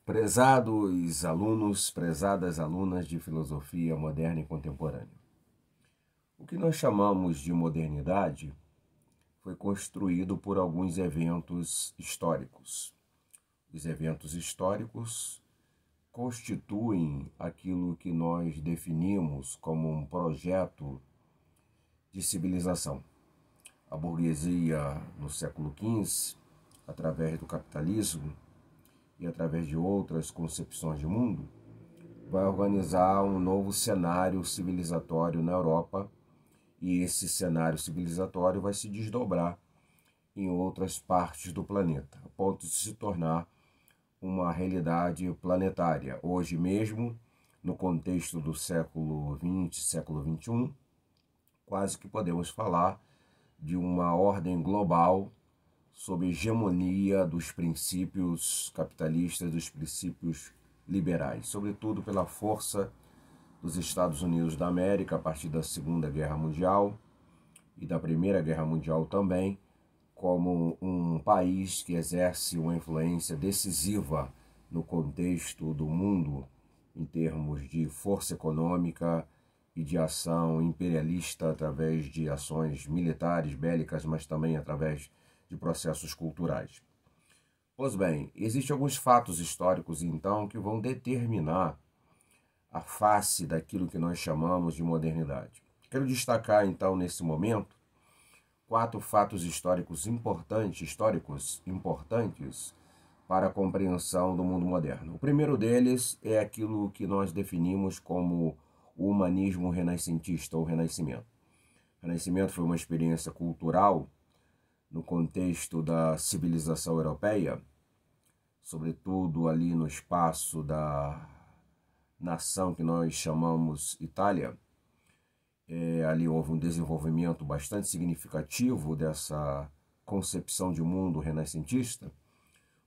Prezados alunos, prezadas alunas de filosofia moderna e contemporânea. O que nós chamamos de modernidade foi construído por alguns eventos históricos. Os eventos históricos constituem aquilo que nós definimos como um projeto de civilização. A burguesia no século XV, através do capitalismo e através de outras concepções de mundo, vai organizar um novo cenário civilizatório na Europa, e esse cenário civilizatório vai se desdobrar em outras partes do planeta, a ponto de se tornar uma realidade planetária. Hoje mesmo, no contexto do século XX, século XXI, quase que podemos falar de uma ordem global sob hegemonia dos princípios capitalistas, dos princípios liberais, sobretudo pela força dos Estados Unidos da América a partir da Segunda Guerra Mundial e da Primeira Guerra Mundial também, como um país que exerce uma influência decisiva no contexto do mundo em termos de força econômica e de ação imperialista através de ações militares, bélicas, mas também através de processos culturais. Pois bem, existem alguns fatos históricos, então, que vão determinar a face daquilo que nós chamamos de modernidade. Quero destacar, então, nesse momento, 4 fatos históricos importantes para a compreensão do mundo moderno. O primeiro deles é aquilo que nós definimos como o humanismo renascentista ou renascimento. O renascimento foi uma experiência cultural no contexto da civilização europeia, sobretudo ali no espaço da nação que nós chamamos Itália. Ali houve um desenvolvimento bastante significativo dessa concepção de mundo renascentista.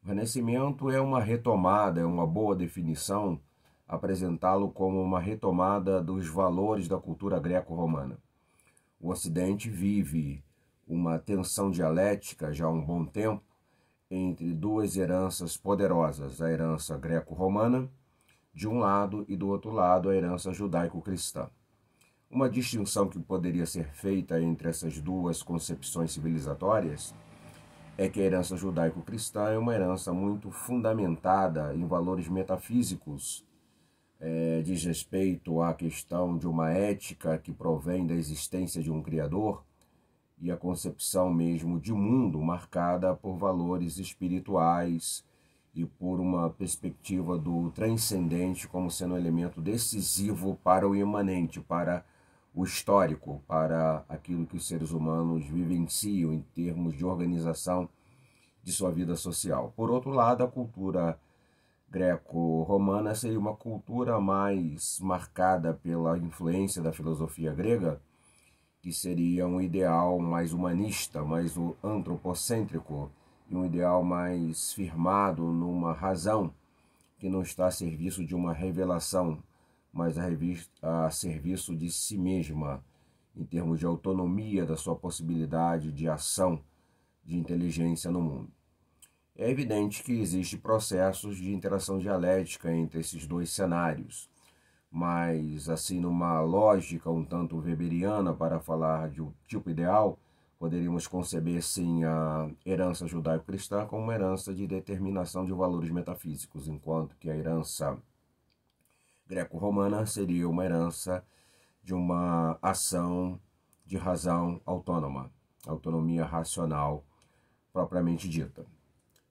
O Renascimento é uma retomada, é uma boa definição apresentá-lo como uma retomada dos valores da cultura greco-romana. O Ocidente vive uma tensão dialética já há um bom tempo entre duas heranças poderosas, a herança greco-romana de um lado e do outro lado a herança judaico-cristã. Uma distinção que poderia ser feita entre essas duas concepções civilizatórias é que a herança judaico-cristã é uma herança muito fundamentada em valores metafísicos, diz respeito à questão de uma ética que provém da existência de um Criador e a concepção mesmo de mundo marcada por valores espirituais e por uma perspectiva do transcendente como sendo um elemento decisivo para o imanente, para o histórico, para aquilo que os seres humanos vivenciam em termos de organização de sua vida social. Por outro lado, a cultura greco-romana seria uma cultura mais marcada pela influência da filosofia grega, que seria um ideal mais humanista, mais antropocêntrico, e um ideal mais firmado numa razão que não está a serviço de uma revelação, mas a serviço de si mesma, em termos de autonomia da sua possibilidade de ação, de inteligência no mundo. É evidente que existem processos de interação dialética entre esses dois cenários, mas assim numa lógica um tanto weberiana para falar de um tipo ideal, poderíamos conceber sim a herança judaico-cristã como uma herança de determinação de valores metafísicos, enquanto que a herança greco-romana seria uma herança de uma ação de razão autônoma, autonomia racional propriamente dita.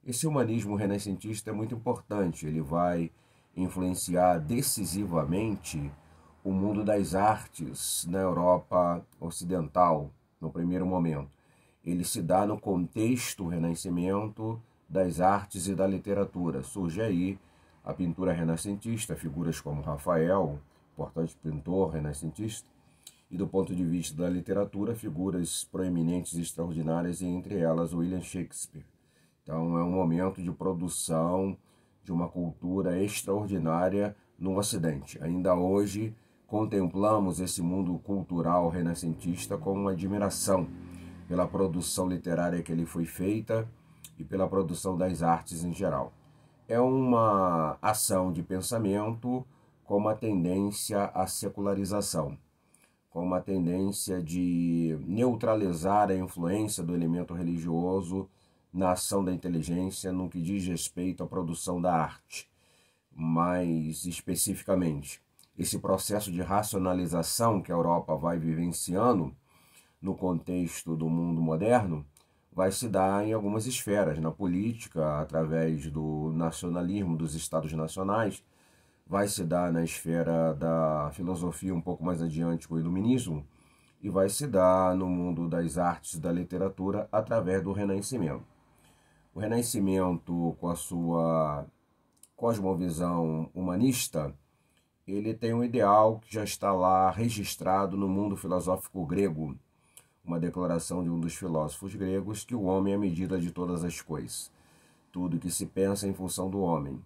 Esse humanismo renascentista é muito importante, ele vai influenciar decisivamente o mundo das artes na Europa Ocidental, no primeiro momento. Ele se dá no contexto renascimento das artes e da literatura. Surge aí a pintura renascentista, figuras como Rafael, importante pintor renascentista, e do ponto de vista da literatura, figuras proeminentes e extraordinárias, e entre elas William Shakespeare. Então é um momento de produção de uma cultura extraordinária no Ocidente. Ainda hoje contemplamos esse mundo cultural renascentista com uma admiração pela produção literária que ele foi feita e pela produção das artes em geral. é uma ação de pensamento com uma tendência à secularização, com uma tendência de neutralizar a influência do elemento religioso na ação da inteligência no que diz respeito à produção da arte. Mais especificamente, esse processo de racionalização que a Europa vai vivenciando no contexto do mundo moderno vai se dar em algumas esferas, na política, através do nacionalismo dos estados nacionais, vai se dar na esfera da filosofia um pouco mais adiante com o iluminismo, e vai se dar no mundo das artes e da literatura através do Renascimento. O Renascimento, com a sua cosmovisão humanista, ele tem um ideal que já está lá registrado no mundo filosófico grego, uma declaração de um dos filósofos gregos, que o homem é a medida de todas as coisas. Tudo que se pensa é em função do homem.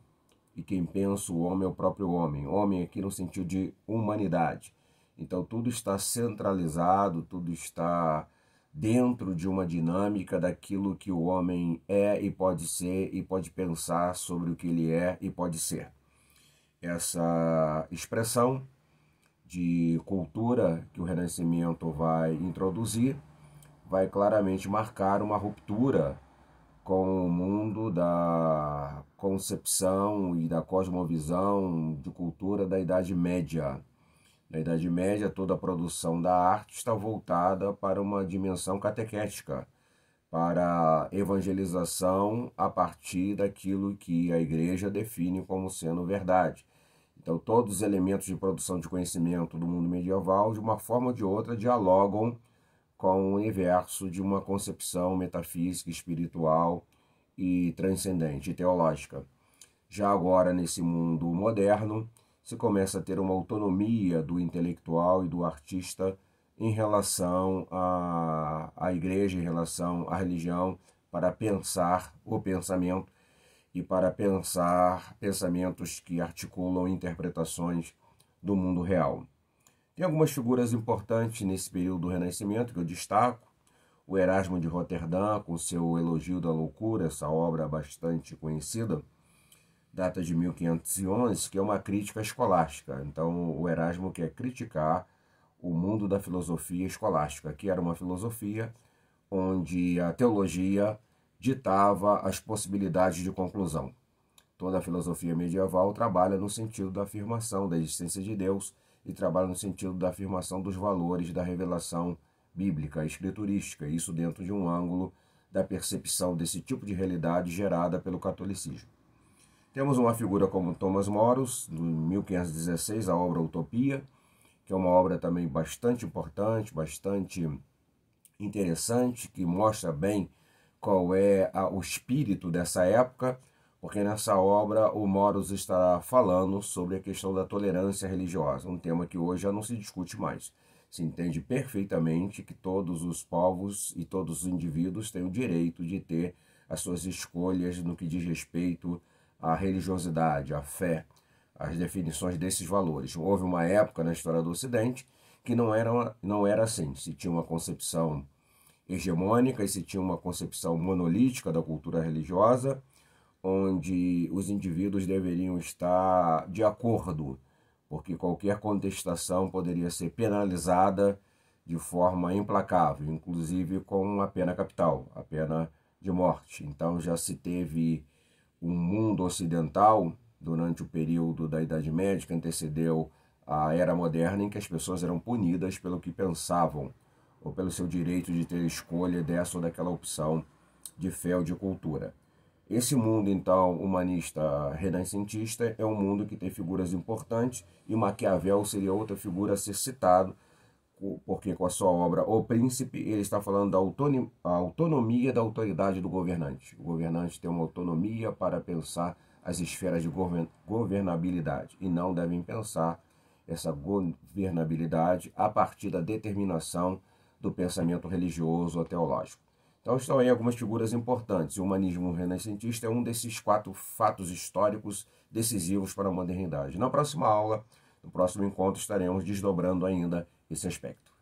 E quem pensa o homem é o próprio homem. Homem aqui no sentido de humanidade. Então tudo está centralizado, tudo está dentro de uma dinâmica daquilo que o homem é e pode ser e pode pensar sobre o que ele é e pode ser. Essa expressão de cultura que o Renascimento vai introduzir vai claramente marcar uma ruptura com o mundo da concepção e da cosmovisão de cultura da Idade Média. Na Idade Média, toda a produção da arte está voltada para uma dimensão catequética, para evangelização a partir daquilo que a Igreja define como sendo verdade. Então, todos os elementos de produção de conhecimento do mundo medieval, de uma forma ou de outra, dialogam com o universo de uma concepção metafísica, espiritual e transcendente, e teológica. Já agora, nesse mundo moderno, se começa a ter uma autonomia do intelectual e do artista em relação à igreja, em relação à religião, para pensar o pensamento e para pensar pensamentos que articulam interpretações do mundo real. Tem algumas figuras importantes nesse período do Renascimento que eu destaco. O Erasmo de Roterdã, com seu Elogio da Loucura, essa obra bastante conhecida, data de 1511, que é uma crítica escolástica. Então, o Erasmo quer criticar o mundo da filosofia escolástica, que era uma filosofia onde a teologia ditava as possibilidades de conclusão. Toda a filosofia medieval trabalha no sentido da afirmação da existência de Deus e trabalha no sentido da afirmação dos valores da revelação bíblica, escriturística, isso dentro de um ângulo da percepção desse tipo de realidade gerada pelo catolicismo. Temos uma figura como Thomas Moros, de 1516, a obra Utopia, que é uma obra também bastante importante, bastante interessante, que mostra bem qual é o espírito dessa época, porque nessa obra o Moros está falando sobre a questão da tolerância religiosa, um tema que hoje já não se discute mais. Se entende perfeitamente que todos os povos e todos os indivíduos têm o direito de ter as suas escolhas no que diz respeito à religiosidade, à fé, às definições desses valores. Houve uma época na história do Ocidente que não era assim. Se tinha uma concepção hegemônica e se tinha uma concepção monolítica da cultura religiosa, onde os indivíduos deveriam estar de acordo, porque qualquer contestação poderia ser penalizada de forma implacável, inclusive com a pena capital, a pena de morte. Então já se teve um mundo ocidental, durante o período da Idade Média, que antecedeu a Era Moderna, em que as pessoas eram punidas pelo que pensavam, ou pelo seu direito de ter escolha dessa ou daquela opção de fé ou de cultura. Esse mundo, então, humanista renascentista, é um mundo que tem figuras importantes, e Maquiavel seria outra figura a ser citado, porque com a sua obra O Príncipe, ele está falando da autonomia da autoridade do governante. O governante tem uma autonomia para pensar as esferas de governabilidade, e não devem pensar essa governabilidade a partir da determinação do pensamento religioso ou teológico. Então estão aí algumas figuras importantes. O humanismo renascentista é um desses 4 fatos históricos decisivos para a modernidade. Na próxima aula, no próximo encontro, estaremos desdobrando ainda esse aspecto.